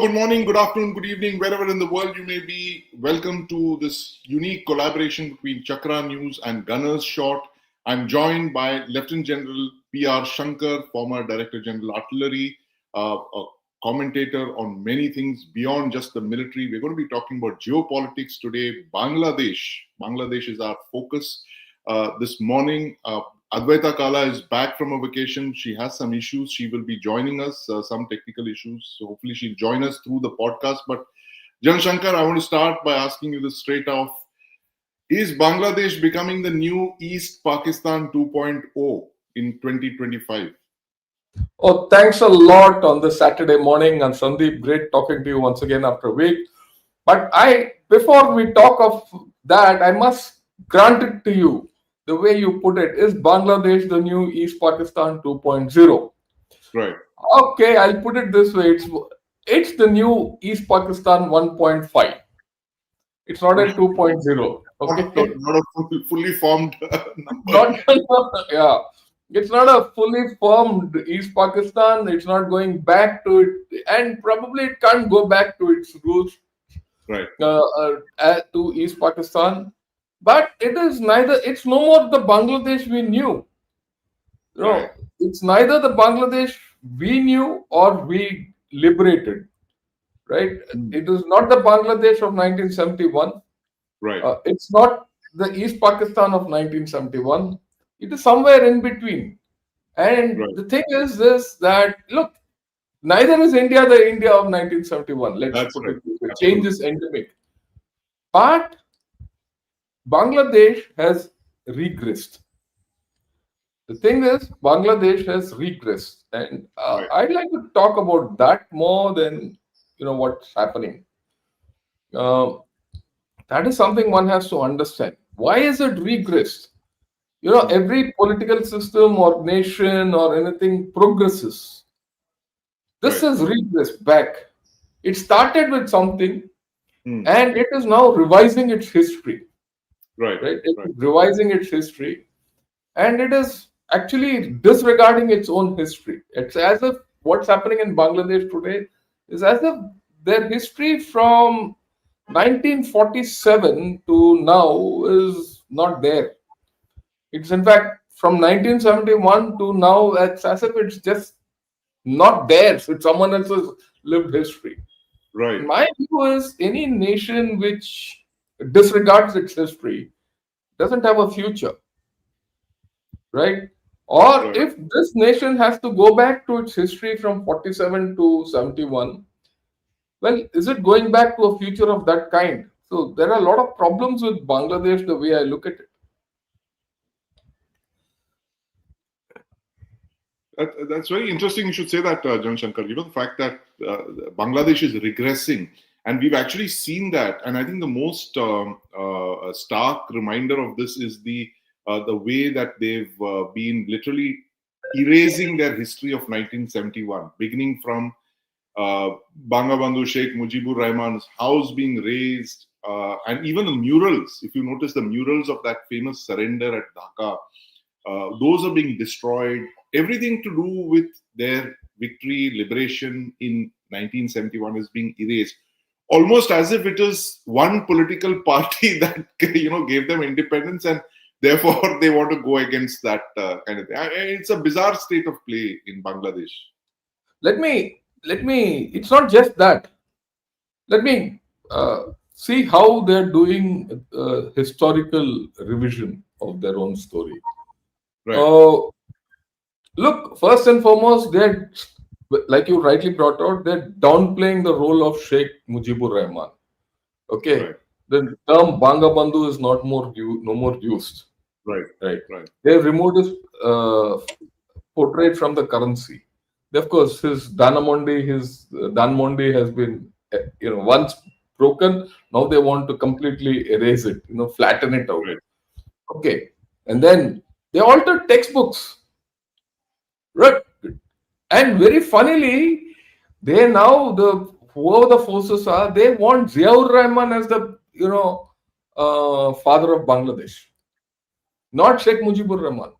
good morning, good afternoon, good evening, wherever in the world you may be. Welcome to this unique collaboration between Chakra News and Gunners Shot. I'm joined by Lieutenant General P.R. Shankar, former Director General Artillery, a commentator on many things beyond just the military. We're going to be talking about geopolitics today. Bangladesh is our focus. This morning, Advaita Kala is back from a vacation. She has some issues. She will be joining us, some technical issues. So hopefully she'll join us through the podcast. But Jan Shankar, I want to start by asking you this straight off. Is Bangladesh becoming the new East Pakistan 2.0 in 2025? Oh, thanks a lot on this Saturday morning. And SANDEEP, great talking to you once again after a week. But before we talk of that, I must grant it to you. The way you put it, is Bangladesh the new East Pakistan 2.0? Right. Okay, I'll put it this way. It's the new East Pakistan 1.5. It's not a 2.0. Okay? Not a fully formed number. Yeah. It's not a fully formed East Pakistan. It's not going back to it. And probably it can't go back to its roots. Right. To East Pakistan. But it's no more the Bangladesh we knew. Right. It's neither the Bangladesh we knew or we liberated. Right? It is not the Bangladesh of 1971. Right. It's not the East Pakistan of 1971. It is somewhere in between. And the thing is this, that, look, neither is India the India of 1971. Let's put it this way. Change is endemic. But Bangladesh has regressed. The thing is, Bangladesh has regressed. And I'd like to talk about that more than, what's happening. That is something one has to understand. Why is it regressed? Every political system or nation or anything progresses. This has regressed back. It started with something and it is now revising its history. Right? It's revising its history and it is actually disregarding its own history. It's as if what's happening in Bangladesh today is as if their history from 1947 to now is not there. It's in fact from 1971 to now, it's as if it's just not there. So it's someone else's lived history. Right. My view is any nation which disregards its history doesn't have a future. Right? Or if this nation has to go back to its history from 47 to 71, well, is it going back to a future of that kind? So there are a lot of problems with Bangladesh the way I look at it. That's very interesting. You should say that, Jan Shankar. The fact that Bangladesh is regressing, and we've actually seen that. And I think the most stark reminder of this is the way that they've been literally erasing their history of 1971, beginning from Bangabandhu Sheikh Mujibur Rahman's house being razed, and even the murals. If you notice the murals of that famous surrender at Dhaka, those are being destroyed. Everything to do with their victory, liberation in 1971 is being erased. Almost as if it is one political party that gave them independence, and therefore they want to go against that kind of thing. It's a bizarre state of play in Bangladesh. Let me. It's not just that. Let me see how they're doing historical revision of their own story. Right. Look, first and foremost, they're, like you rightly brought out, they're downplaying the role of Sheikh Mujibur Rahman. Okay, right. The term Bangabandhu is no more used. Right. They've removed his portrait from the currency. Of course, his Dhanmondi has been, once broken. Now they want to completely erase it, flatten it out. Right. Okay, and then they altered textbooks. Right. And very funnily, they now, whoever the forces are, they want Ziaur Rahman as the, father of Bangladesh, not Sheikh Mujibur Rahman.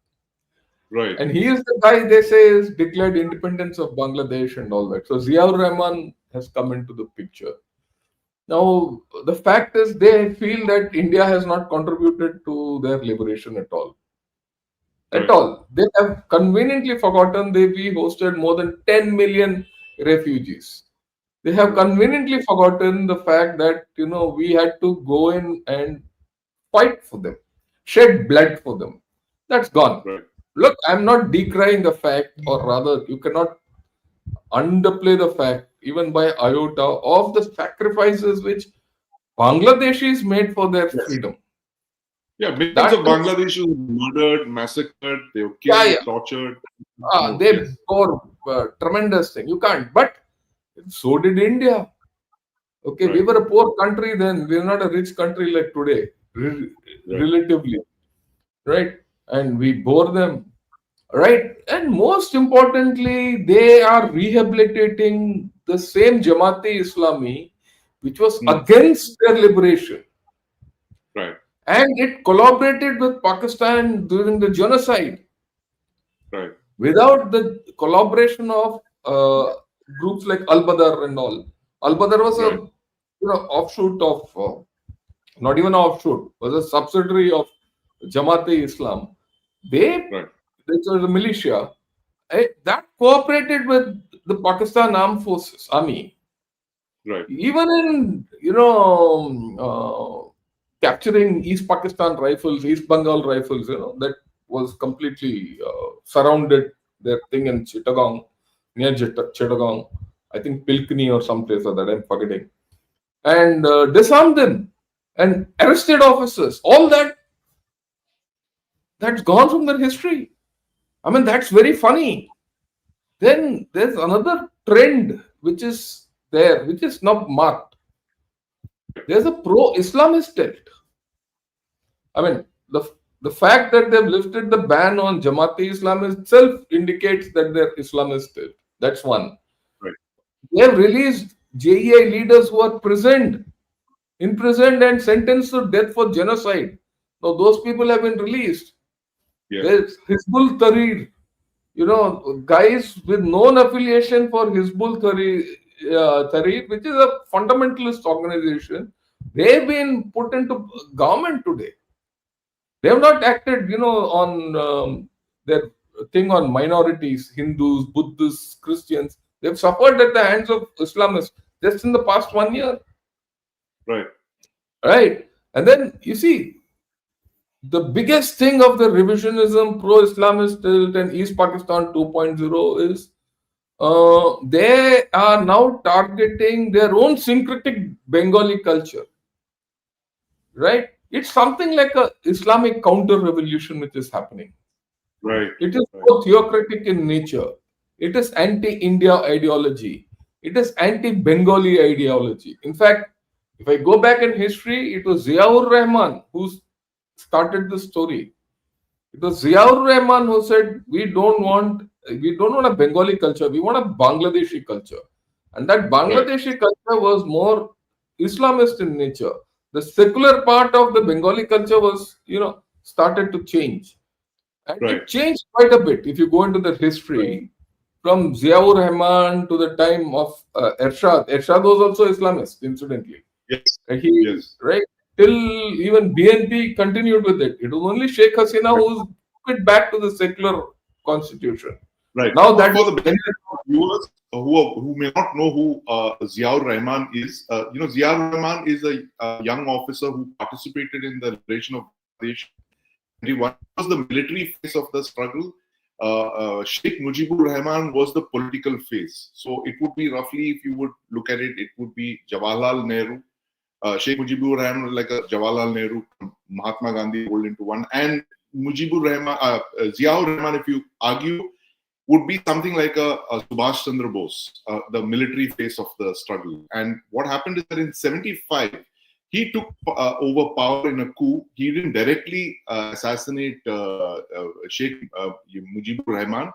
Right. And he is the guy they say is declared independence of Bangladesh and all that. So Ziaur Rahman has come into the picture. Now, the fact is they feel that India has not contributed to their liberation at all. At Right. all. They have conveniently forgotten that we hosted more than 10 million refugees. They have conveniently forgotten the fact that, we had to go in and fight for them, shed blood for them. That's gone. Right. Look, I'm not decrying the fact, or rather, you cannot underplay the fact, even by iota, of the sacrifices which Bangladeshis made for their Yes. freedom. Yeah, millions That of is, Bangladeshis were murdered, massacred, they were yeah, killed, yeah. tortured. They Yes. bore tremendous thing. You can't. But so did India. Okay, we Right. were a poor country then. We're not a rich country like today, Right. relatively, right? And we bore them, right? And most importantly, they are rehabilitating the same Jamaat-e Islami, which was against their liberation. Right. And it collaborated with Pakistan during the genocide. Right. Without the collaboration of groups like Al-Badr and all. Al-Badr was Right. a offshoot of, not even an offshoot, was a subsidiary of Jamaat-e-Islam. Right. This was a militia that cooperated with the Pakistan Armed Forces, Army. Right. Even in, capturing East Pakistan rifles, East Bengal rifles, that was completely surrounded their thing in Chittagong, near Chittagong, I think Pilkini or someplace or that, I'm forgetting, and disarmed them and arrested officers. All that's gone from their history. I mean, that's very funny. Then there's another trend which is there, which is not marked. There's a pro-Islamist tilt. I mean, the fact that they've lifted the ban on Jamaat-e-Islam itself indicates that they're Islamist tilt. That's one. Right. They have released JEI leaders who are imprisoned and sentenced to death for genocide. Now those people have been released. Yeah. There's Hizbul Tahrir, guys with known affiliation for Hizbul Tahrir, which is a fundamentalist organization. They've been put into government today. They have not acted, on their thing on minorities, Hindus, Buddhists, Christians. They've suffered at the hands of Islamists just in the past 1 year. Right. Right. And then you see, the biggest thing of the revisionism, pro-Islamist tilt, and East Pakistan 2.0 is they are now targeting their own syncretic Bengali culture. Right? It's something like a Islamic counter-revolution which is happening. Right. It is both theocratic in nature. It is anti-India ideology. It is anti-Bengali ideology. In fact, if I go back in history, it was Ziaur Rahman who started the story. It was Ziaur Rahman who said, we don't want a Bengali culture, we want a Bangladeshi culture. And that Bangladeshi culture was more Islamist in nature. The secular part of the Bengali culture was, started to change. And it changed quite a bit. If you go into the history, from Ziaur Rahman to the time of Ershad. Ershad was also Islamist, incidentally. Yes. Yes. Right? Till even BNP continued with it. It was only Sheikh Hasina who took it back to the secular constitution. Right. Now that for the benefit of viewers who may not know who Ziaur Rahman is, Ziaur Rahman is a young officer who participated in the liberation of Bangladesh. He was the military face of the struggle. Sheikh Mujibur Rahman was the political face. So it would be roughly, if you would look at it, it would be Jawaharlal Nehru. Sheikh Mujibur Rahman was like a Jawaharlal Nehru, Mahatma Gandhi rolled into one. And Mujibur Rahman, Ziaur Rahman, if you argue, would be something like a Subhash Chandra Bose, the military face of the struggle. And what happened is that in 1975, he took over power in a coup. He didn't directly assassinate Sheikh Mujibur Rahman,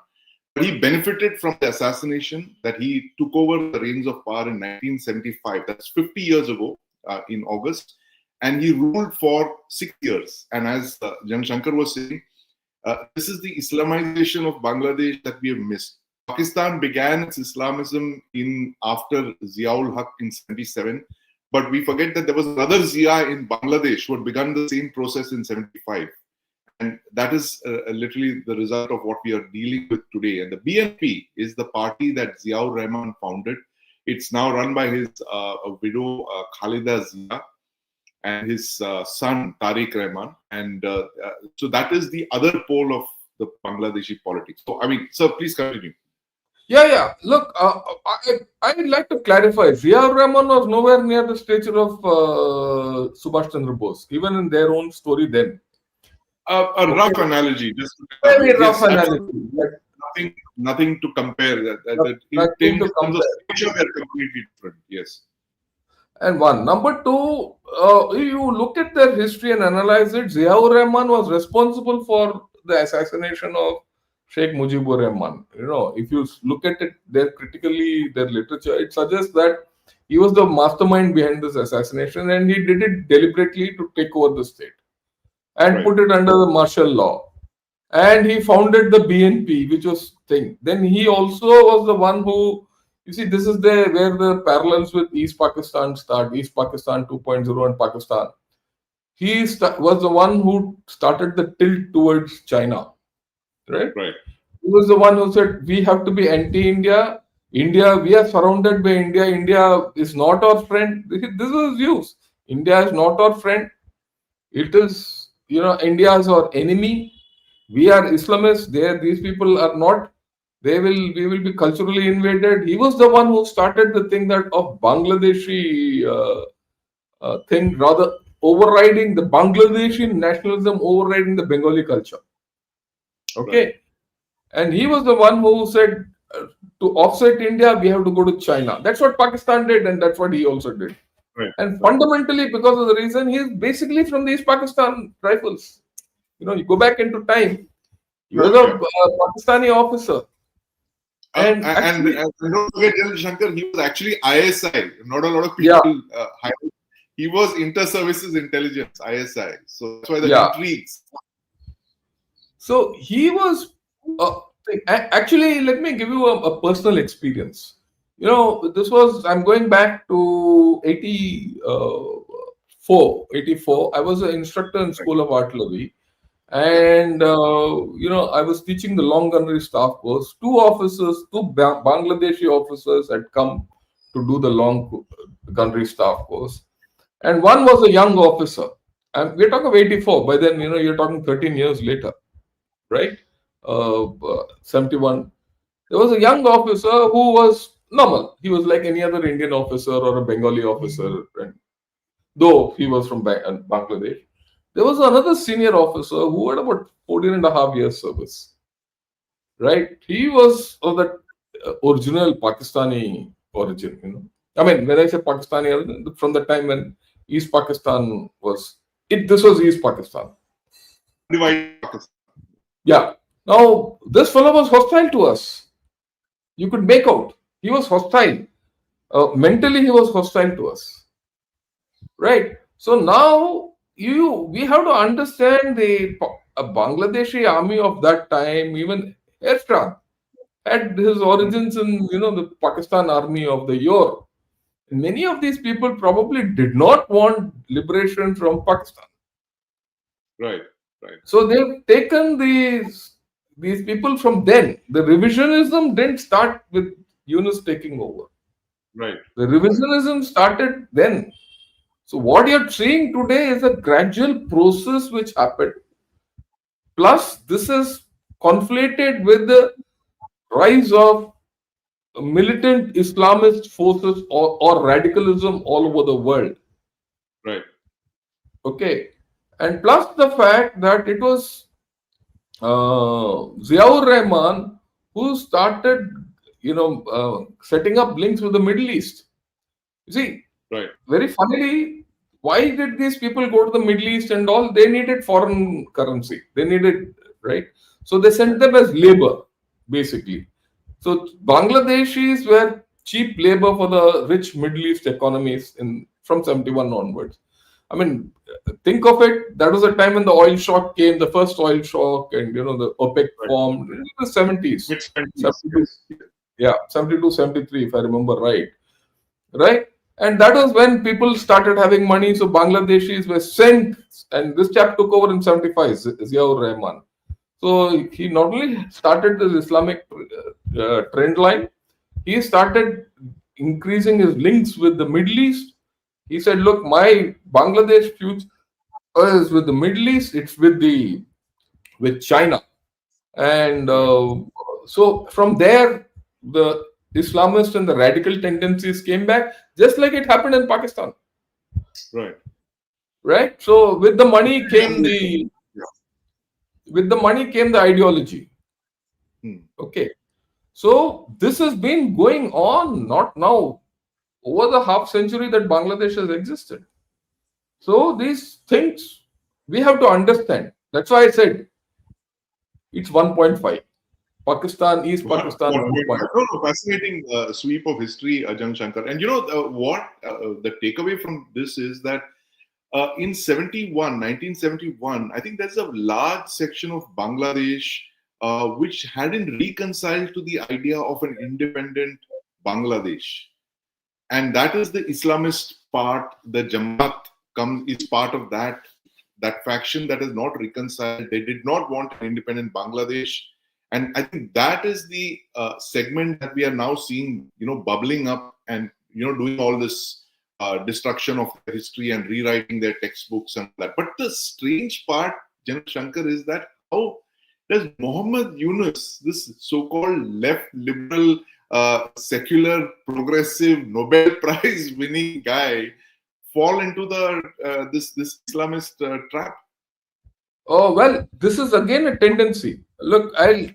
but he benefited from the assassination that he took over the reins of power in 1975. That's 50 years ago in August. And he ruled for 6 years. And as Shankar was saying, this is the Islamization of Bangladesh that we have missed. Pakistan began its Islamism after Ziaul Haq in 77, but we forget that there was another Zia in Bangladesh who had begun the same process in 75. And that is literally the result of what we are dealing with today. And the BNP is the party that Ziaur Rahman founded. It's now run by his widow, Khalida Zia, and his son, Tariq Rahman. And so that is the other pole of the Bangladeshi politics. So, I mean, sir, please continue. Yeah. Look, I'd like to clarify. Ziaur Rahman was nowhere near the stature of Subhash Chandra Bose, even in their own story then. A rough analogy, just very rough analogy. Nothing to compare. In terms of nature, they're completely different. Yes. And one. Number two, you look at their history and analyze it. Ziaur Rahman was responsible for the assassination of Sheikh Mujibur Rahman. You know, if you look at it there critically, their literature, it suggests that he was the mastermind behind this assassination, and he did it deliberately to take over the state and put it under the martial law. And he founded the BNP, which was thing. Then he also was the one who, you see, this is where the parallels with East Pakistan start, East Pakistan 2.0 and Pakistan. He was the one who started the tilt towards China, right? He was the one who said, we have to be anti-India. India, we are surrounded by India. India is not our friend. This was views. India is not our friend. It is, India is our enemy. We are Islamists. These people are not. We will be culturally invaded. He was the one who started the thing that of Bangladeshi thing, rather overriding the Bangladeshi nationalism, overriding the Bengali culture. Okay. And he was the one who said to offset India, we have to go to China. That's what Pakistan did, and that's what he also did. And fundamentally, because of the reason, he is basically from the East Pakistan Rifles. You go back into time, he was a Pakistani officer. And don't forget, Shankar, he was actually ISI. Not a lot of people he was Inter-Services Intelligence, ISI. So that's why the intrigues. So he was, actually, let me give you a personal experience. I'm going back to 84. I was an instructor in School of Artillery. And, I was teaching the long gunnery staff course. Two Bangladeshi officers had come to do the long gunnery staff course. And one was a young officer. And we're talking of 84. By then, you're talking 13 years later, right? 71. There was a young officer who was normal. He was like any other Indian officer or a Bengali officer, and though he was from Bangladesh. There was another senior officer who had about 14 and a half years service, right? He was of that original Pakistani origin, I mean, when I say Pakistani origin, from the time when East Pakistan was, this was East Pakistan. Yeah. Now, this fellow was hostile to us. You could make out. He was hostile. Mentally, he was hostile to us. Right? So now, we have to understand the Bangladeshi army of that time, even Ershad, had his origins in, the Pakistan army of the year. Many of these people probably did not want liberation from Pakistan. Right. So they've taken these people from then. The revisionism didn't start with Yunus taking over. Right. The revisionism started then. So what you're seeing today is a gradual process which happened. Plus, this is conflated with the rise of militant Islamist forces or radicalism all over the world. Right. Okay. And plus the fact that it was Ziaur Rahman who started, setting up links with the Middle East. You see, very funnily, why did these people go to the Middle East and all? They needed foreign currency. They needed, right? So they sent them as labor, basically. So Bangladeshis were cheap labor for the rich Middle East economies from 71 onwards. I mean, think of it. That was a time when the oil shock came, the first oil shock, and the OPEC Right. formed in the 70s. Mid-70s. 72, Yes. yeah, 72, 73, if I remember right. Right? And that was when people started having money. So Bangladeshis were sent, and this chap took over in 75, Ziaur Rahman. So he not only started this Islamic trend line, he started increasing his links with the Middle East. He said, look, my Bangladesh future is with the Middle East, it's with China. And so from there, the Islamist and the radical tendencies came back, just like it happened in Pakistan. Right. Right? So with the money came Yeah. the ideology. Okay. So this has been going on, not now, over the half century that Bangladesh has existed. So these things we have to understand. That's why I said it's 1.5. Pakistan, East Pakistan, 1.5. No, fascinating sweep of history, Ajahn Shankar. And what the takeaway from this is that in 1971, I think there's a large section of Bangladesh which hadn't reconciled to the idea of an independent Bangladesh. And that is the Islamist part. The Jamaat is part of that faction that is not reconciled. They did not want an independent Bangladesh. And I think that is the segment that we are now seeing, bubbling up and, doing all this destruction of their history and rewriting their textbooks and that. But the strange part, Janak Shankar, is that how does Muhammad Yunus, this so-called left liberal, secular, progressive, Nobel Prize winning guy, fall into this Islamist trap? Oh, well, this is again a tendency. Look, I'll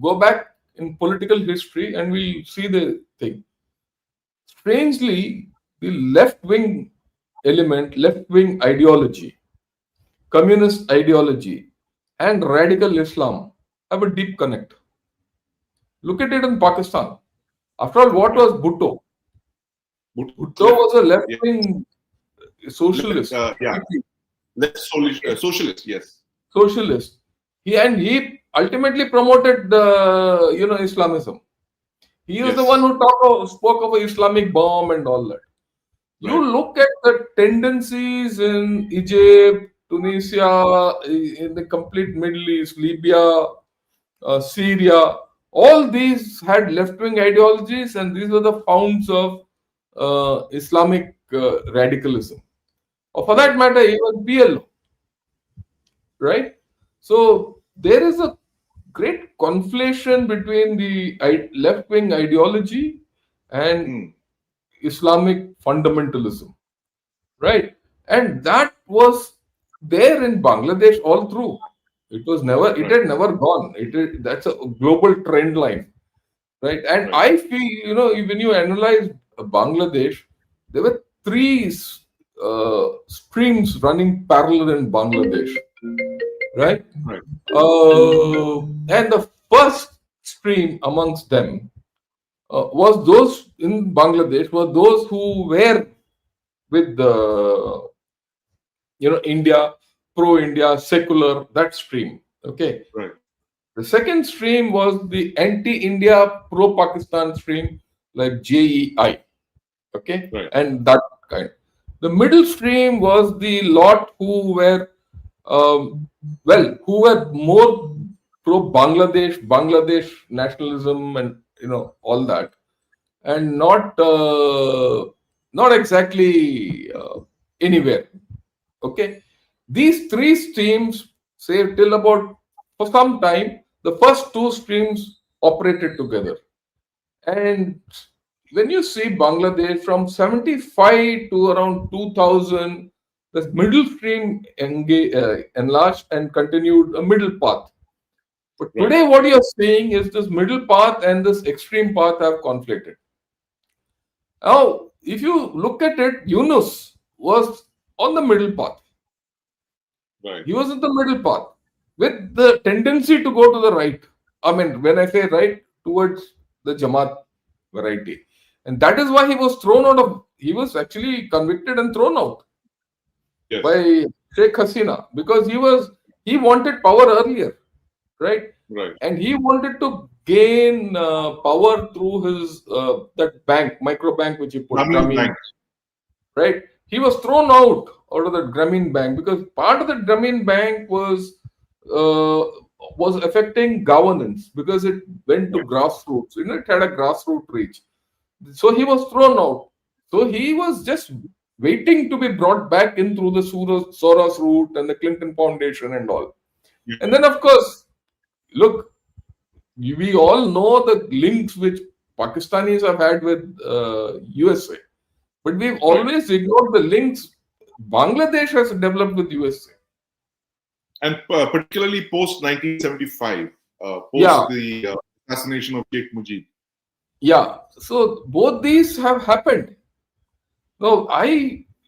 go back in political history and we'll see the thing. Strangely, the left-wing element, left-wing ideology, communist ideology, and radical Islam have a deep connect. Look at it in Pakistan. After all, what was Bhutto? Bhutto was a left-wing socialist. Socialist, yes. Socialist. He ultimately promoted the Islamism. He was the one who spoke of an Islamic bomb and all that. You look at the tendencies in Egypt, Tunisia, in the complete Middle East, Libya, Syria. All these had left-wing ideologies, and these were the founds of Islamic radicalism. Or for that matter, even PLO. Right? So there is a great conflation between the left-wing ideology and Islamic fundamentalism, right? And that was there in Bangladesh all through. It had never gone. That's a global trend line, right? And I feel, when you analyze Bangladesh, there were three streams running parallel in Bangladesh, right? And the first stream amongst them was those in Bangladesh were those who were with the India, pro-India, secular, that stream. Okay. Right. The second stream was the anti-India, pro-Pakistan stream, like JEI. Okay. Right. And that kind. The middle stream was the lot who were who were more Bangladesh nationalism, and all that, and not exactly anywhere. Okay, these three streams, say till about for some time, the first two streams operated together, and when you see Bangladesh from 75 to around 2000. The middle stream enlarged and continued a middle path. But today, what you're saying is this middle path and this extreme path have conflicted. Now, if you look at it, Yunus was on the middle path. Right. He was in the middle path with the tendency to go to the right. I mean, when I say right, towards the Jamaat variety. And that is why he was thrown out of, he was actually convicted and thrown out. Yes. by Sheikh Hasina because he wanted power earlier, right? Right. And he wanted to gain power through his that bank, micro bank, which he put Grameen Grameen, Bank. right? He was thrown out of the Grameen Bank because part of the Grameen Bank uh, was affecting governance because it went to Right. grassroots. It had a grassroots reach. So he was thrown out. So he was just waiting to be brought back in through the Soros route and the Clinton Foundation and all. Yeah. And then, of course, look, we all know the links which Pakistanis have had with USA, but we've Right. always ignored the links Bangladesh has developed with USA. And particularly post 1975, Yeah, post the assassination of Sheikh Mujib. yeah. So both these have happened. No,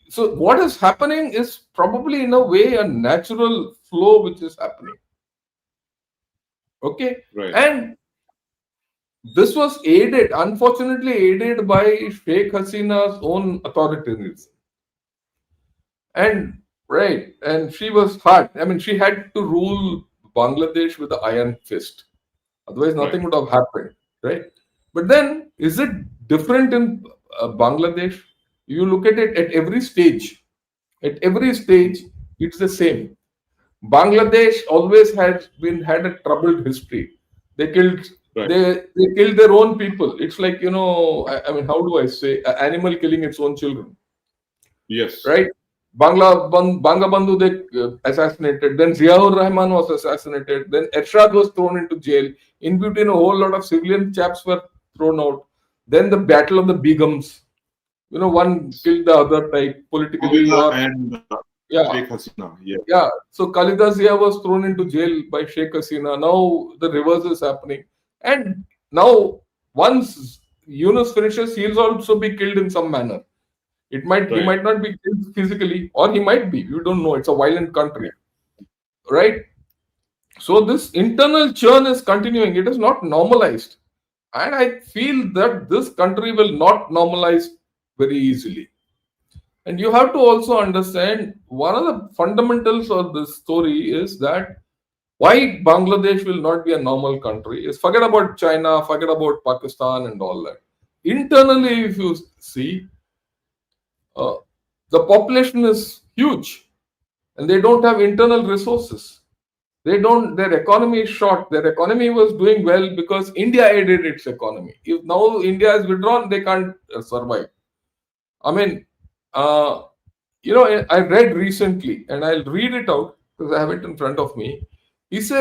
so what is happening is probably in a way a natural flow which is happening. Okay, Right. and this was aided, unfortunately, aided by Sheikh Hasina's own authoritarianism. And right, and she was hard. I mean, she had to rule Bangladesh with the iron fist. Otherwise, Right. nothing would have happened, right? But then, is it different in Bangladesh? You look at it at every stage. At every stage, it's the same. Bangladesh always had a troubled history. They killed Right. they killed their own people. It's like I mean, how do I say? An animal killing its own children, Yes. right? Bangabandhu they assassinated. Then Ziaur Rahman was assassinated. Then Ershad was thrown into jail. In between, a whole lot of civilian chaps were thrown out. Then the Battle of the Begums. One killed the other type politically, Khalida or and yeah, Sheikh Hasina. Yeah. yeah. So Khalida Zia was thrown into jail by Sheikh Hasina. Now the reverse is happening, and now once Yunus finishes, he'll also be killed in some manner. He Right. might not be killed physically, or he might be. You don't know. It's a violent country, right? So this internal churn is continuing. It is not normalized, and I feel that this country will not normalize very easily. And you have to also understand one of the fundamentals of this story is that why Bangladesh will not be a normal country is forget about China, forget about Pakistan, and all that. Internally, if you see, uh, the population is huge and they don't have internal resources. Their economy is short. Their economy was doing well because India aided its economy. If now India has withdrawn, they can't survive. I mean, uh, I read recently, and I'll read it out because I have it in front of me. There's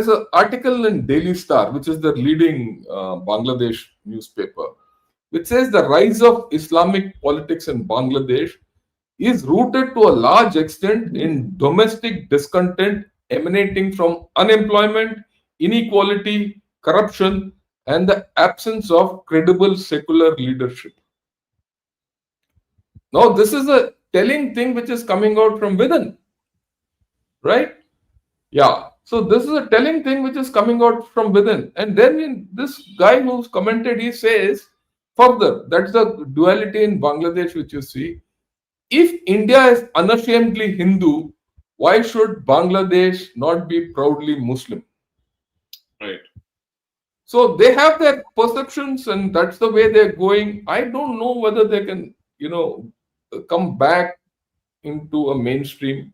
an article in Daily Star, which is the leading Bangladesh newspaper, which says the rise of Islamic politics in Bangladesh is rooted to a large extent in domestic discontent emanating from unemployment, inequality, corruption, and the absence of credible secular leadership. Now, this is a telling thing which is coming out from within, right? Yeah. So this is a telling thing which is coming out from within. And then this guy who's commented, he says further, that's the duality in Bangladesh which you see. If India is unashamedly Hindu, why should Bangladesh not be proudly Muslim? Right. So they have their perceptions and that's the way they're going. I don't know whether they can, come back into a mainstream.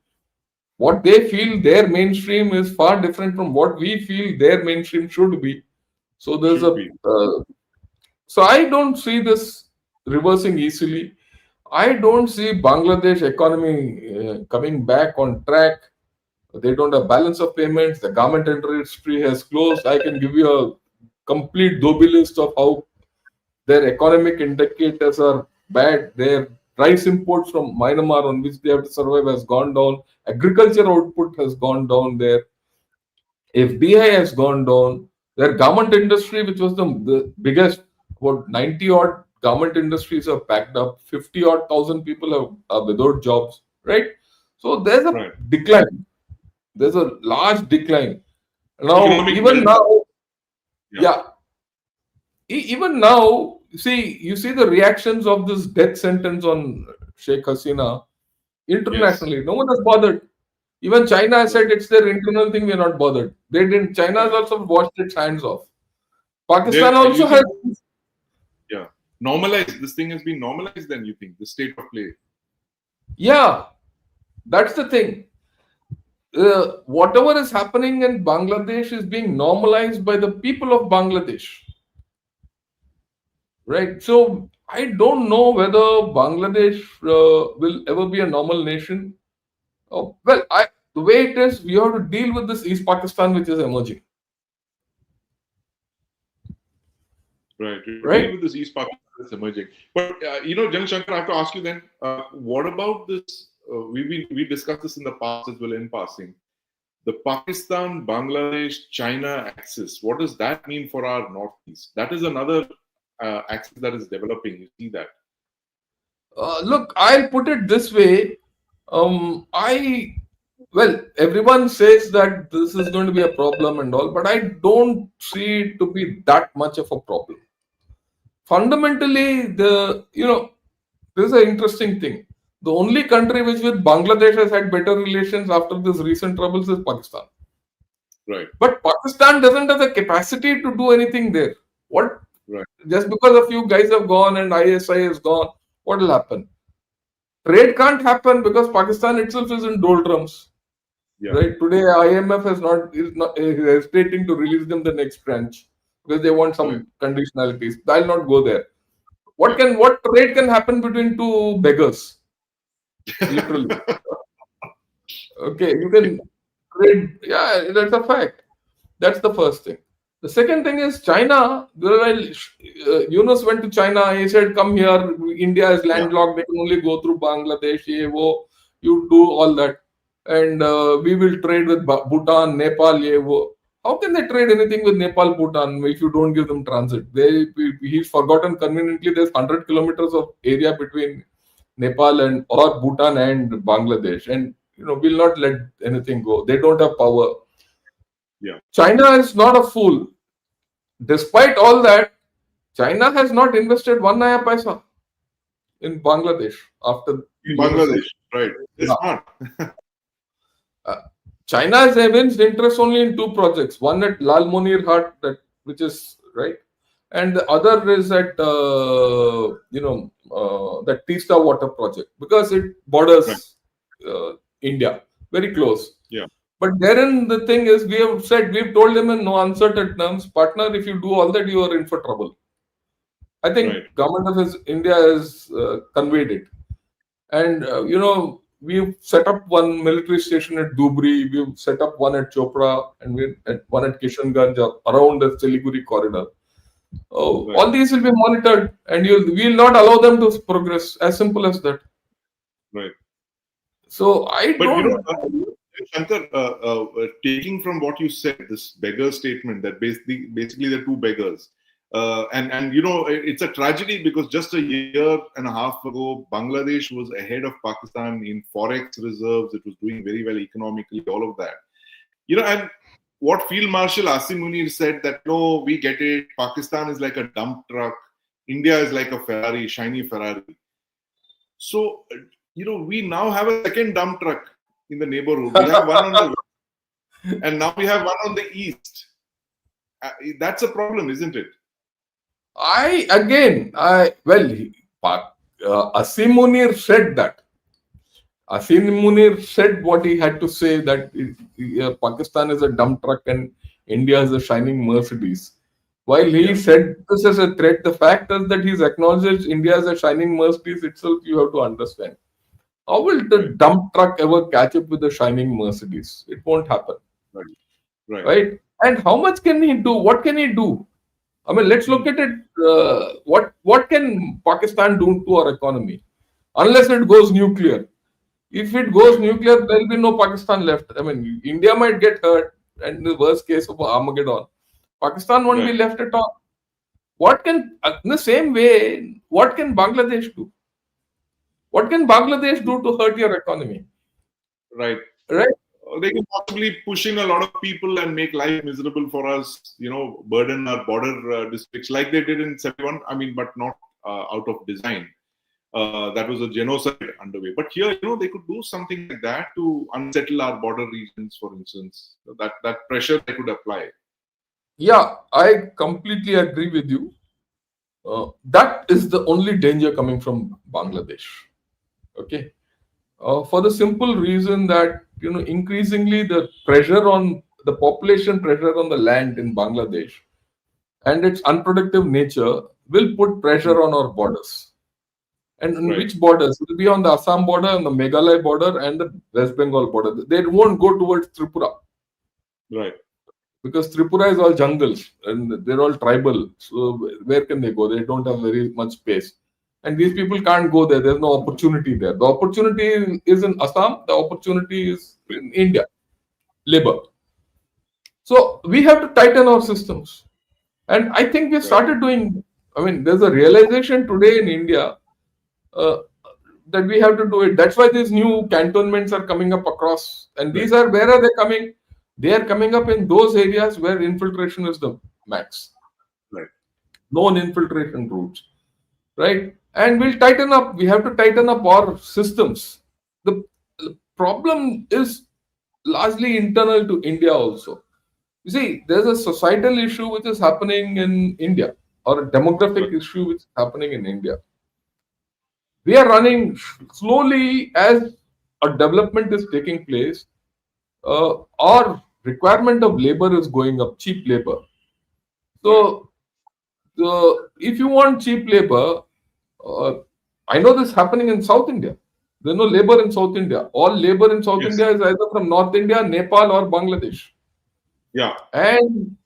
What they feel their mainstream is far different from what we feel their mainstream should be. So there's Should a be. so I don't see this reversing easily. I don't see Bangladesh economy coming back on track. They don't have balance of payments. The garment industry has closed. I can give you a complete Dobby list of how their economic indicators are bad. Their rice imports from Myanmar, on which they have to survive, has gone down. Agriculture output has gone down there. FDI has gone down. Their garment industry, which was the biggest, about 90 odd garment industries are packed up. 50 odd thousand people are without jobs, right? So there's a Right. decline. There's a large decline. Now, Economic even meltdown. now, Yeah. yeah, even now, you see the reactions of this death sentence on Sheikh Hasina. internationally. No one has bothered. Even China has said it's their internal thing. We're not bothered. They didn't. China has also washed its hands off. Pakistan also has. Yeah, normalized. This thing has been normalized. Then you think the state of play? Yeah, that's the thing. Whatever is happening in Bangladesh is being normalized by the people of Bangladesh. Right. So I don't know whether Bangladesh will ever be a normal nation. Oh, well, the way it is, we have to deal with this East Pakistan which is emerging. Right. Right. Deal with this East Pakistan that's emerging. But Jan Shankar, I have to ask you then, what about this? We discussed this in the past as well in passing. The Pakistan, Bangladesh, China axis. What does that mean for our northeast? That is another axis that is developing. You see that? Look, I'll put it this way. Everyone says that this is going to be a problem and all, but I don't see it to be that much of a problem. Fundamentally, this is an interesting thing. The only country which with Bangladesh has had better relations after this recent troubles is Pakistan. Right. But Pakistan doesn't have the capacity to do anything there. What? Right. Just because a few guys have gone and ISI is gone, what will happen? Trade can't happen because Pakistan itself is in doldrums. Yeah. Right. Today, IMF is not hesitating to release them the next tranche because they want some conditionalities. I'll not go there. What trade can happen between two beggars? Literally. Okay, you can trade. Yeah, that's a fact. That's the first thing. The second thing is China. Yunus went to China. He said, "Come here. India is landlocked. They can only go through Bangladesh. You do all that, and we will trade with Bhutan, Nepal. How can they trade anything with Nepal, Bhutan if you don't give them transit? He's forgotten conveniently. There's 100 kilometers of area between Nepal or Bhutan and Bangladesh, and we'll not let anything go. They don't have power. Yeah. China is not a fool. Despite all that, China has not invested one naya paisa in Bangladesh after Bangladesh, right? It's not. China has evinced interest only in two projects. One at Lal Monir Ghat, which is right, and the other is at that Teesta water project because it borders India very close. Yeah. But therein the thing is, we've told them in no uncertain terms, partner, if you do all that, you are in for trouble. I think government of India has conveyed it, and we've set up one military station at Dhubri, we've set up one at Chopra, and one at Kishanganj around the Siliguri corridor. All these will be monitored, and we'll not allow them to progress. As simple as that. Right. So Shankar, taking from what you said, this beggar statement that basically the two beggars, and it's a tragedy because just a year and a half ago, Bangladesh was ahead of Pakistan in forex reserves. It was doing very well economically, all of that. And what Field Marshal Asim Munir said that, no, we get it. Pakistan is like a dump truck. India is like a Ferrari, shiny Ferrari. So, we now have a second dump truck in the neighborhood. We have one on the west, and now we have one on the east. That's a problem, isn't it? Asim Munir said that. Asim Munir said what he had to say, that Pakistan is a dump truck and India is a shining Mercedes. While he said this as a threat, the fact is that he's acknowledged India as a shining Mercedes itself, you have to understand. How will the dump truck ever catch up with the shining Mercedes? It won't happen. Right? And how much can he do? What can he do? I mean, let's look at it. What can Pakistan do to our economy? Unless it goes nuclear. If it goes nuclear, there will be no Pakistan left. I mean, India might get hurt, and in the worst case of Armageddon, Pakistan won't be left at all. In the same way, what can Bangladesh do? What can Bangladesh do to hurt your economy? Right. Right. They can possibly push in a lot of people and make life miserable for us, burden our border districts like they did in 71, but not out of design. that was a genocide underway. But here, they could do something like that to unsettle our border regions, for instance. That pressure they could apply. Yeah, I completely agree with you. That is the only danger coming from Bangladesh. Okay, for the simple reason that increasingly the pressure on the population, pressure on the land in Bangladesh, and its unproductive nature will put pressure on our borders. And on Right. which borders? It will be on the Assam border, on the Meghalaya border, and the West Bengal border. They won't go towards Tripura. Right. Because Tripura is all jungles and they're all tribal. So where can they go? They don't have very much space. And these people can't go there. There's no opportunity there. The opportunity is in Assam. The opportunity is in India. Labor. So we have to tighten our systems. And I think we started doing, there's a realization today in India that we have to do it. That's why these new cantonments are coming up across. And these are, where are they coming? They are coming up in those areas where infiltration is the max. Right. Known infiltration routes. Right? And we'll tighten up. We have to tighten up our systems. The problem is largely internal to India also. You see, there's a societal issue which is happening in India, or a demographic issue which is happening in India. We are running slowly as a development is taking place. Our requirement of labor is going up, cheap labor. So, if you want cheap labor, I know this is happening in South India. There's no labor in South India. All labor in South India is either from North India, Nepal, or Bangladesh. Yeah. And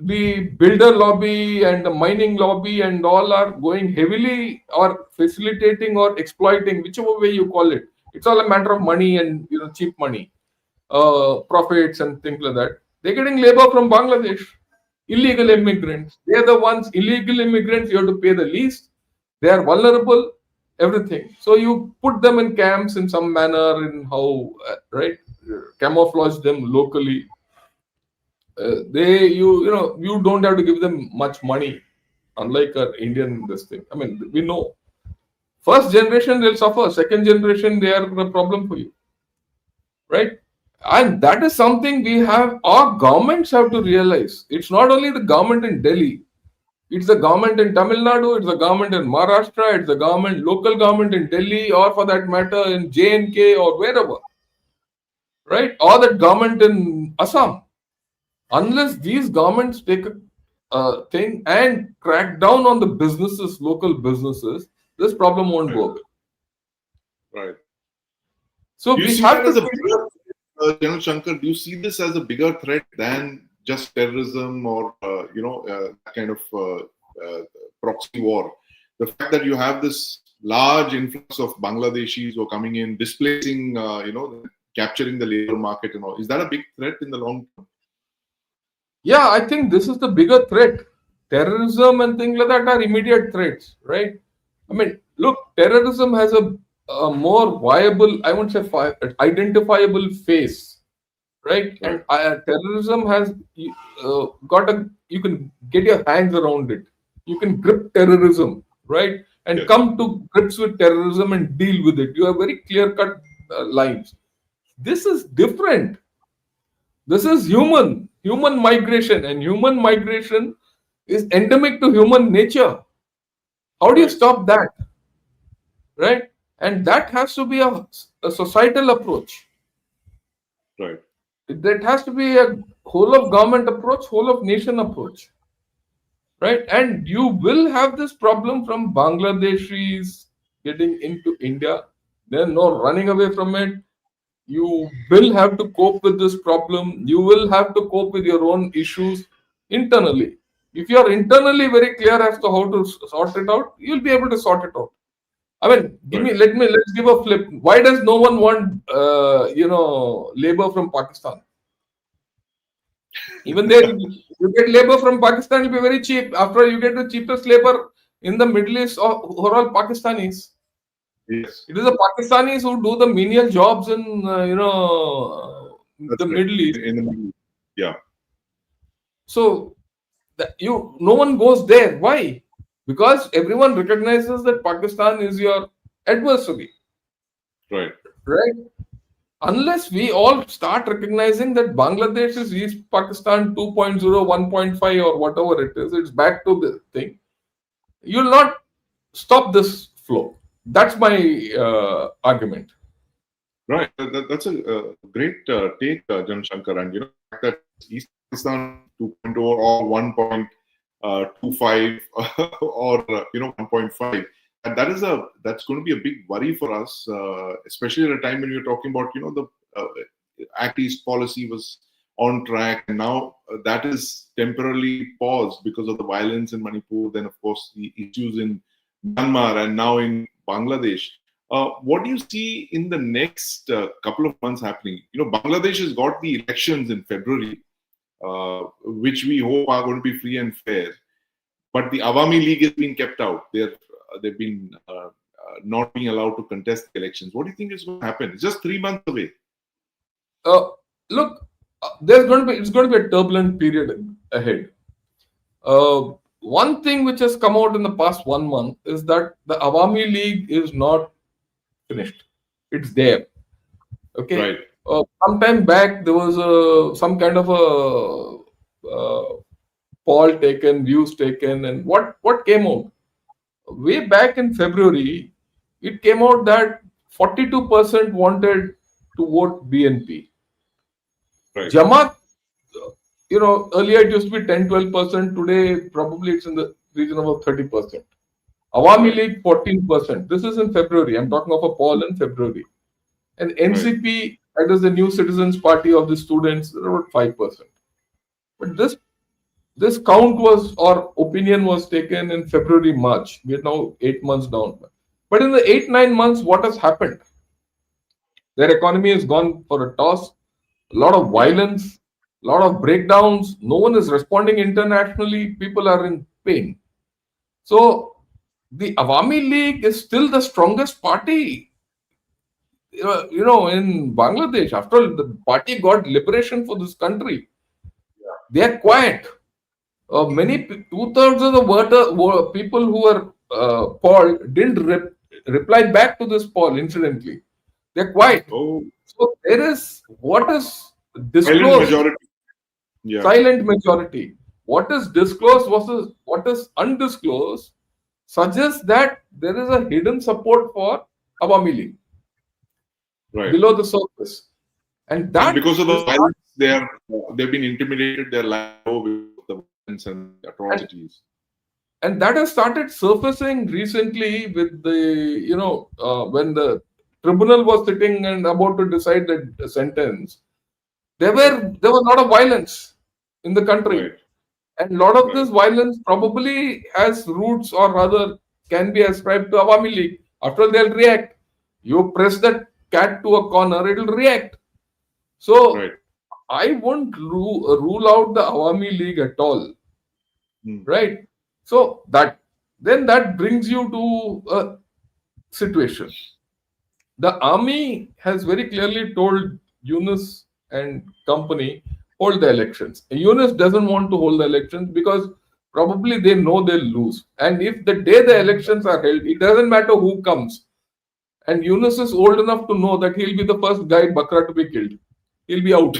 the builder lobby and the mining lobby and all are going heavily or facilitating or exploiting, whichever way you call it. It's all a matter of money and cheap money, profits and things like that. They're getting labor from Bangladesh, illegal immigrants. They are the ones, illegal immigrants, you have to pay the least. They are vulnerable, everything. So you put them in camps in some manner, in how, right, camouflage them locally. You don't have to give them much money, unlike our Indian this thing. We know first generation they'll suffer, second generation they are a problem for you, right? And that is something our governments have to realize. It's not only the government in Delhi, it's the government in Tamil Nadu, it's the government in Maharashtra, it's the local government in Delhi, or for that matter in J&K or wherever, right? Or the government in Assam. Unless these governments take a thing and crack down on the businesses, local businesses, this problem won't go away. Right. So we have to. General Shankar, do you see this as a bigger threat than just terrorism or kind of proxy war? The fact that you have this large influx of Bangladeshis who are coming in, displacing, capturing the labor market and all, is that a big threat in the long term? Yeah, I think this is the bigger threat. Terrorism and things like that are immediate threats, right? Look, terrorism has a more viable, I won't say identifiable face, right? And terrorism has you can get your hands around it. You can grip terrorism, right? And come to grips with terrorism and deal with it. You have very clear-cut lines. This is different. This is human migration, and human migration is endemic to human nature. How do you stop that? Right? And that has to be a societal approach. Right. That has to be a whole of government approach, whole of nation approach. Right? And you will have this problem from Bangladeshis getting into India. There's no running away from it. You will have to cope with this problem. You will have to cope with your own issues internally. If you are internally very clear as to how to sort it out, you'll be able to sort it out. Let's give a flip. Why does no one want, labor from Pakistan? Even there, you get labor from Pakistan, it'll be very cheap. After all, you get the cheapest labor in the Middle East, who are all Pakistanis. Yes. It is the Pakistanis who do the menial jobs in the Middle East. Yeah. So no one goes there. Why? Because everyone recognizes that Pakistan is your adversary. Right. Right? Unless we all start recognizing that Bangladesh is East Pakistan 2.0, 1.5, or whatever it is, it's back to the thing, you'll not stop this flow. That's my argument. Right. That's a great take, Jan Shankar. And the fact that East Pakistan 2.0 or 1.25 or 1.5, and that's going to be a big worry for us, especially at a time when we're talking about the Act East policy was on track, and now that is temporarily paused because of the violence in Manipur. Then, of course, the issues in Myanmar and now in Bangladesh. What do you see in the next couple of months happening? Bangladesh has got the elections in February, which we hope are going to be free and fair. But the Awami League has been kept out. They've been not being allowed to contest the elections. What do you think is going to happen? It's just 3 months away. Look, it's going to be a turbulent period ahead. One thing which has come out in the past 1 month is that the Awami League is not finished. It's there. Okay. Right. Sometime back, there was some kind of a poll taken, views taken, and what came out? Way back in February, it came out that 42% wanted to vote BNP. Right. Jamaat, earlier it used to be 10-12%. Today, probably it's in the region of 30%. Awami League, 14%. This is in February. I'm talking of a poll in February. And NCP, that is the New Citizens Party of the students, about 5%. But this count was, or opinion was taken in February, March. We are now 8 months down. But in the 8-9 months, what has happened? Their economy has gone for a toss. A lot of violence, a lot of breakdowns. No one is responding internationally. People are in pain. So the Awami League is still the strongest party, in Bangladesh. After all, the party got liberation for this country. They are quiet. Many 2/3 of the people who were polled didn't reply back to this poll. Incidentally, they're quiet. Oh. So there is what is disclosed. Silent majority. Yeah. Silent majority. What is disclosed versus what is undisclosed suggests that there is a hidden support for Awami League below the surface, and because of the violence, they've been intimidated. They're low with the violence and atrocities, and that has started surfacing recently with the when the tribunal was sitting and about to decide the sentence. There was a lot of violence in the country. And a lot of this violence probably has roots, or rather can be ascribed to Awami League. After all, they'll react. You press that cat to a corner, it will react. So I won't rule out the Awami League at all. Right? So that brings you to a situation. The army has very clearly told Yunus and company, hold the elections. Yunus doesn't want to hold the elections because probably they know they'll lose. And if the day the elections are held, it doesn't matter who comes. And Yunus is old enough to know that he'll be the first guy Bakra to be killed. He'll be out.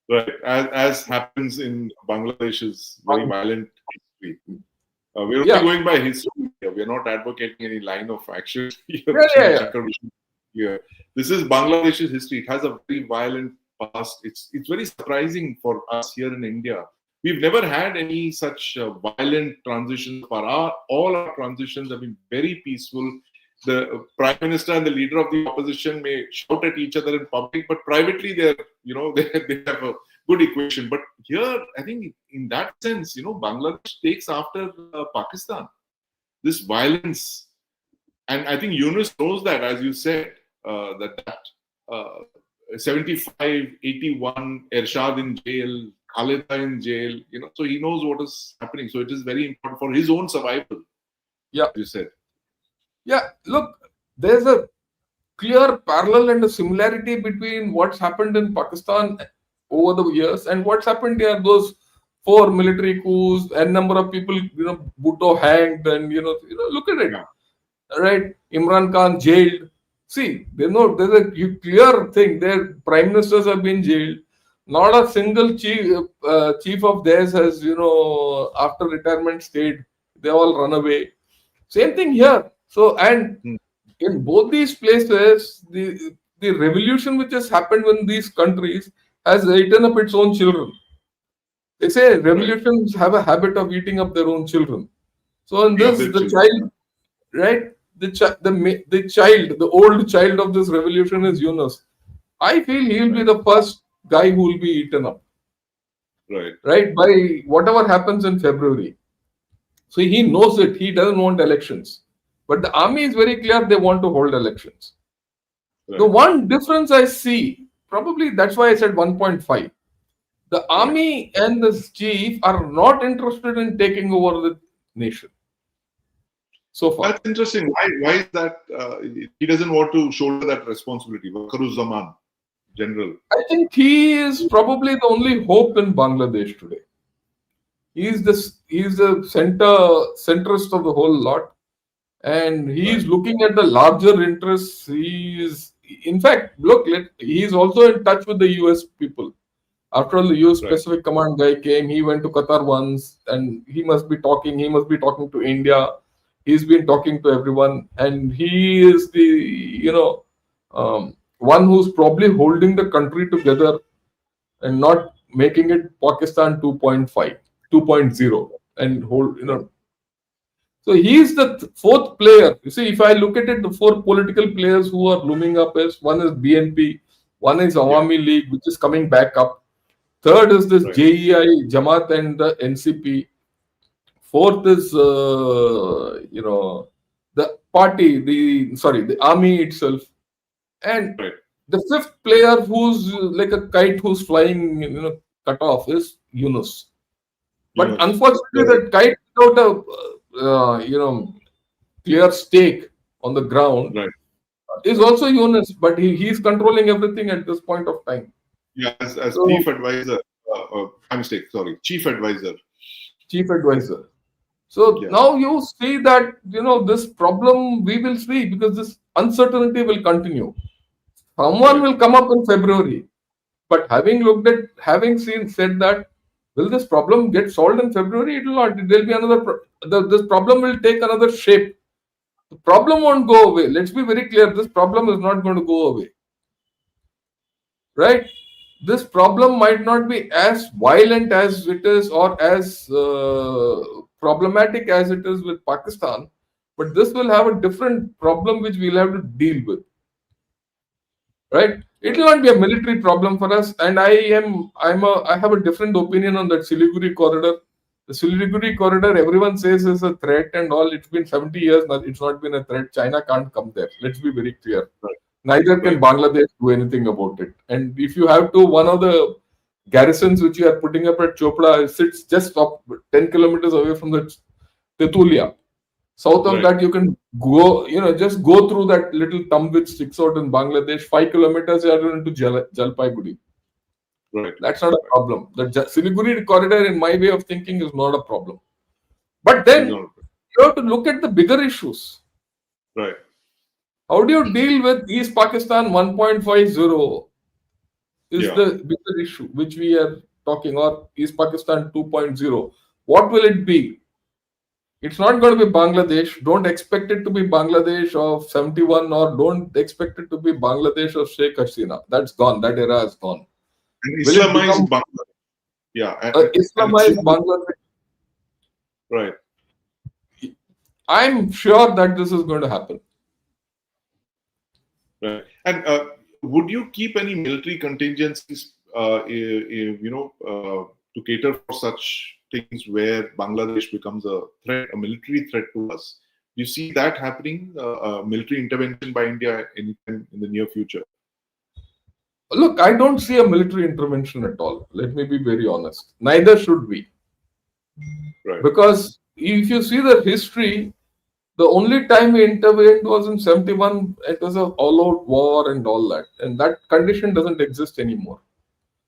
Right. As happens in Bangladesh's very violent history. We're only going by history. We're not advocating any line of action. This is Bangladesh's history. It has a very violent past. It's very surprising for us here in India. We've never had any such violent transitions. All our transitions have been very peaceful. The Prime Minister and the leader of the opposition may shout at each other in public, but privately they have a good equation. But here, I think in that sense, Bangladesh takes after Pakistan. This violence, and I think Yunus knows that, as you said, that 75, 81, Ershad in jail, Khaleda in jail, so he knows what is happening. So it is very important for his own survival. Yeah. You said. Yeah, look, there's a clear parallel and a similarity between what's happened in Pakistan over the years and what's happened here. Those 4 military coups, and number of people, Bhutto hanged, and look at it. right? Imran Khan jailed. See, there's a clear thing. Their prime ministers have been jailed. Not a single chief of theirs has, after retirement stayed. They all run away. Same thing here. So, and Hmm. in both these places, the revolution which has happened in these countries has eaten up its own children. They say Right. revolutions have a habit of eating up their own children. So in Eating up this, their the children. child, right? The child, the old child of this revolution is Yunus. I feel he will be Right. the first guy who will be eaten up, Right. right? By whatever happens in February. So he knows it. He doesn't want elections. But the army is very clear they want to hold elections. The Right. one difference I see, probably that's why I said 1.5. The Right. army and the chief are not interested in taking over the nation so far. That's interesting. Why is that? He doesn't want to shoulder that responsibility. Wakaruzaman, general. I think he is probably the only hope in Bangladesh today. He's the centrist of the whole lot, and he's Right. looking at the larger interests. In fact, look, he's also in touch with the US people. After all, the US Right. Pacific Command guy came, he went to Qatar once, and he must be talking to India. He's been talking to everyone, and he is the, one who's probably holding the country together and not making it Pakistan 2.5, 2.0, and hold, So he's the fourth player. You see, if I look at it, the four political players who are looming up is one is BNP, one is Awami League, which is coming back up. Third is this Right. JEI, Jamaat, and the NCP. Fourth is, the party, the army itself. And Right. the fifth player who's like a kite who's flying, cut off is Yunus. But Yunus. unfortunately, that kite without a, clear stake on the ground Right. is also Yunus, but he's controlling everything at this point of time. Yeah, as So, chief advisor. My mistake. Sorry, chief advisor. chief advisor. So Yeah. now you see that, this problem we will see because this uncertainty will continue. Someone will come up in February. But said that, will this problem get solved in February? It will not. There will be this problem will take another shape. The problem won't go away. Let's be very clear. This problem is not going to go away. Right? This problem might not be as violent as it is or as problematic as it is with Pakistan, but this will have a different problem which we'll have to deal with. Right? It will not be a military problem for us, and I have a different opinion on that Siliguri corridor. The Siliguri corridor, everyone says is a threat and all. It's been 70 years now. It's not been a threat. China can't come there. Let's be very clear. Right. Neither can Right. Bangladesh do anything about it. And if you have to, one of the garrisons which you are putting up at Chopra sits just up 10 kilometers away from the Tetulia. South of Right. that, you can go, just go through that little thumb which sticks out in Bangladesh. 5 kilometers, you are into Jalpaiguri. Right. That's not a problem. The Siliguri corridor, in my way of thinking, is not a problem. But then No. you have to look at the bigger issues. Right. How do you deal with East Pakistan 1.50 is Yeah. the bigger issue which we are talking, or East Pakistan 2.0. What will it be? It's not going to be Bangladesh. Don't expect it to be Bangladesh of 71, or don't expect it to be Bangladesh of Sheikh Hasina. That's gone. That era is gone. And Will it Islamized become Bangladesh. Yeah. Islamized Bangladesh? Right. I'm sure that this is going to happen. Right. And would you keep any military contingencies, to cater for such things where Bangladesh becomes a threat, a military threat to us? Do you see that happening, military intervention by India anytime in the near future? Look, I don't see a military intervention at all. Let me be very honest. Neither should we. Right. Because if you see the history, the only time we intervened was in 71. It was an all-out war and all that. And that condition doesn't exist anymore.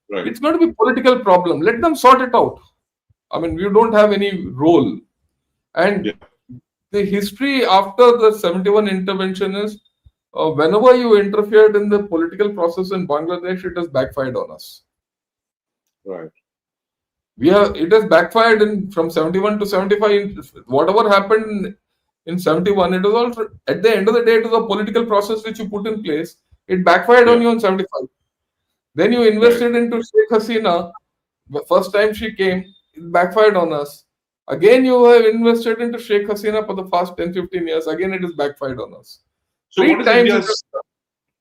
Right. It's going to be a political problem. Let them sort it out. I mean, we don't have any role. And The history after the 71 intervention is whenever you interfered in the political process in Bangladesh, it has backfired on us. Right. It has backfired from 71 to 75. Whatever happened in 71, it was all at the end of the day, it was a political process which you put in place. It backfired on you in 75. Then you invested into Sheikh Hasina. The first time she came, it backfired on us. Again, you have invested into Sheikh Hasina for the past 10-15 years. Again, it has backfired on us. So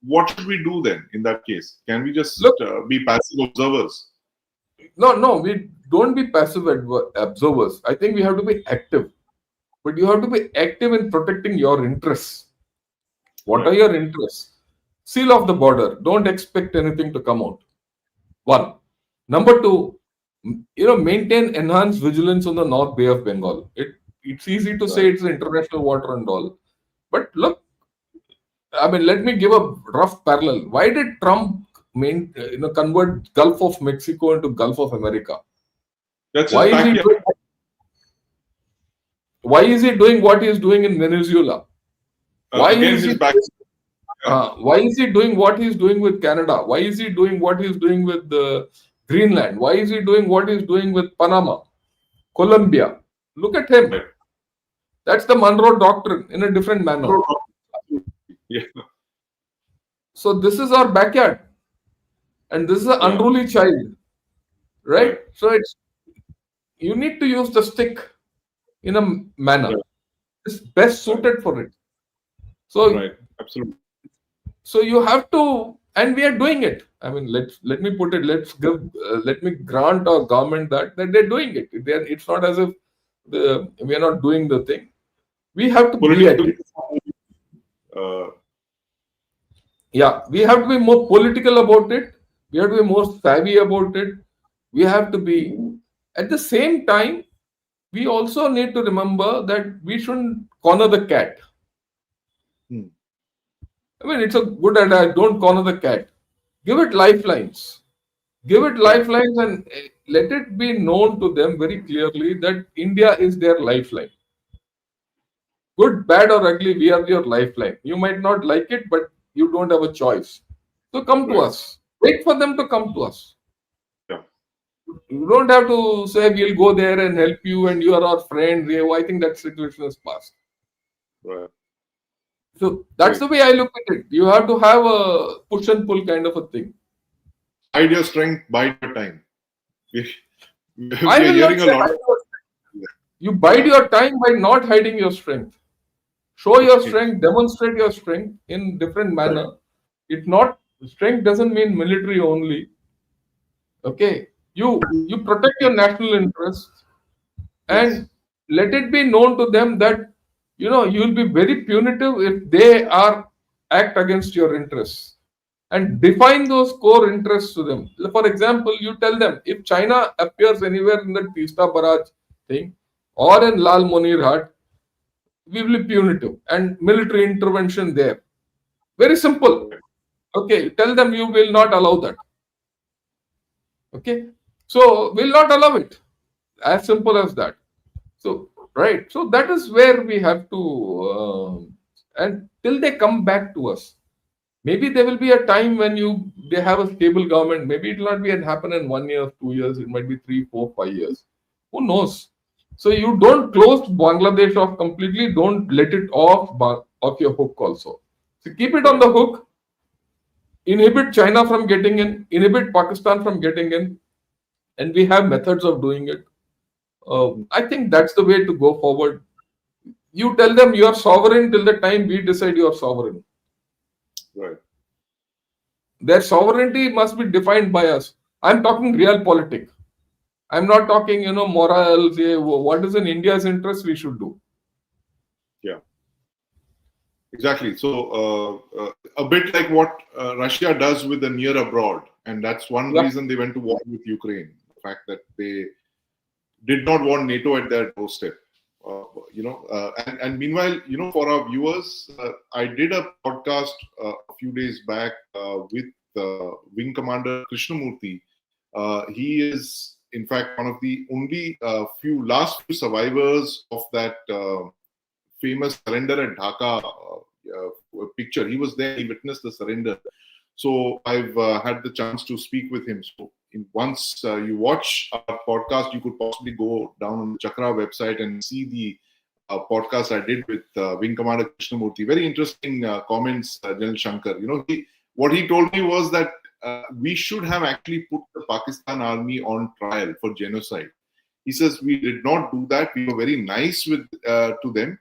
what should we do then in that case? Can we just be passive observers? No, we don't be passive observers. I think we have to be active. But you have to be active in protecting your interests. What are your interests? Seal off the border. Don't expect anything to come out. One. Number two, maintain enhanced vigilance on the North Bay of Bengal. It's easy to say it's international water and all. But look, I mean, let me give a rough parallel. Why did Trump convert Gulf of Mexico into Gulf of America? Why is he doing what he is doing in Venezuela? Why is he doing what he is doing with Canada? Why is he doing what he is doing with Greenland? Why is he doing what he is doing with Panama, Colombia? Look at him. That's the Monroe Doctrine in a different manner. Yeah. So this is our backyard, and this is an unruly child, right? So you need to use the stick in a manner. It's best suited for it. So absolutely. So you have to, and we are doing it. I mean, let me put it. Let me grant our government that they're doing it. It's not as if we are not doing the thing. We have to be at it. We have to be more political about it. We have to be more savvy about it. We have to be, at the same time, we also need to remember that we shouldn't corner the cat. I mean, it's a good idea. Don't corner the cat. Give it lifelines. Give it lifelines and let it be known to them very clearly that India is their lifeline. Good, bad or ugly, we are your lifeline. You might not like it, but you don't have a choice. So come to us. Wait for them to come to us. You don't have to say we'll go there and help you and you are our friend. I think that situation is past. So that's the way I look at it. You have to have a push and pull kind of a thing. Hide your strength, bide your time. You bide your time by not hiding your strength. Show your strength, demonstrate your strength in different manner. Strength doesn't mean military only. Okay. You protect your national interests and let it be known to them that you will be very punitive if they act against your interests, and define those core interests to them. For example, you tell them if China appears anywhere in the Teesta Barrage thing or in Lal Monir Hat, we will be punitive and military intervention there. Very simple. Okay, tell them you will not allow that. Okay, so we'll not allow it. As simple as that. So that is where we have to, and till they come back to us. Maybe there will be a time when they have a stable government. Maybe it will not happen in 1 year, 2 years. It might be 3, 4, 5 years. Who knows? So you don't close Bangladesh off completely. Don't let it off your hook also. So keep it on the hook. Inhibit China from getting in. Inhibit Pakistan from getting in. And we have methods of doing it. I think that's the way to go forward. You tell them you are sovereign till the time we decide you are sovereign. Right. Their sovereignty must be defined by us. I'm talking realpolitik. I'm not talking, morals. What is in India's interest we should do. Yeah. Exactly. So a bit like what Russia does with the near abroad, and that's one reason they went to war with Ukraine. The fact that they did not want NATO at their doorstep. And meanwhile, for our viewers, I did a podcast a few days back with Wing Commander Krishnamurthy. He is, in fact, one of the only few survivors of that famous surrender at Dhaka picture. He was there. He witnessed the surrender. So I've had the chance to speak with him. So once you watch our podcast, you could possibly go down on the Chakra website and see the podcast I did with Wing Commander Krishnamurthy. Very interesting comments, General Shankar. What he told me was that we should have actually put the Pakistan army on trial for genocide. He says we did not do that. We were very nice to them,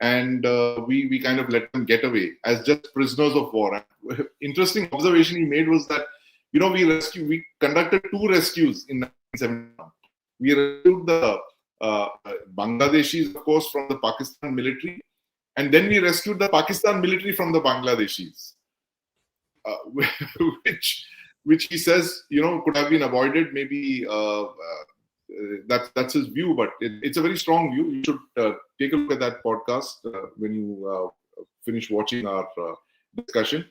and we kind of let them get away as just prisoners of war. Interesting observation he made was that we conducted 2 rescues in 1971. We rescued the Bangladeshis, of course, from the Pakistan military, and then we rescued the Pakistan military from the Bangladeshis, which he says could have been avoided. Maybe that's his view, but it's a very strong view. You should take a look at that podcast when you finish watching our discussion.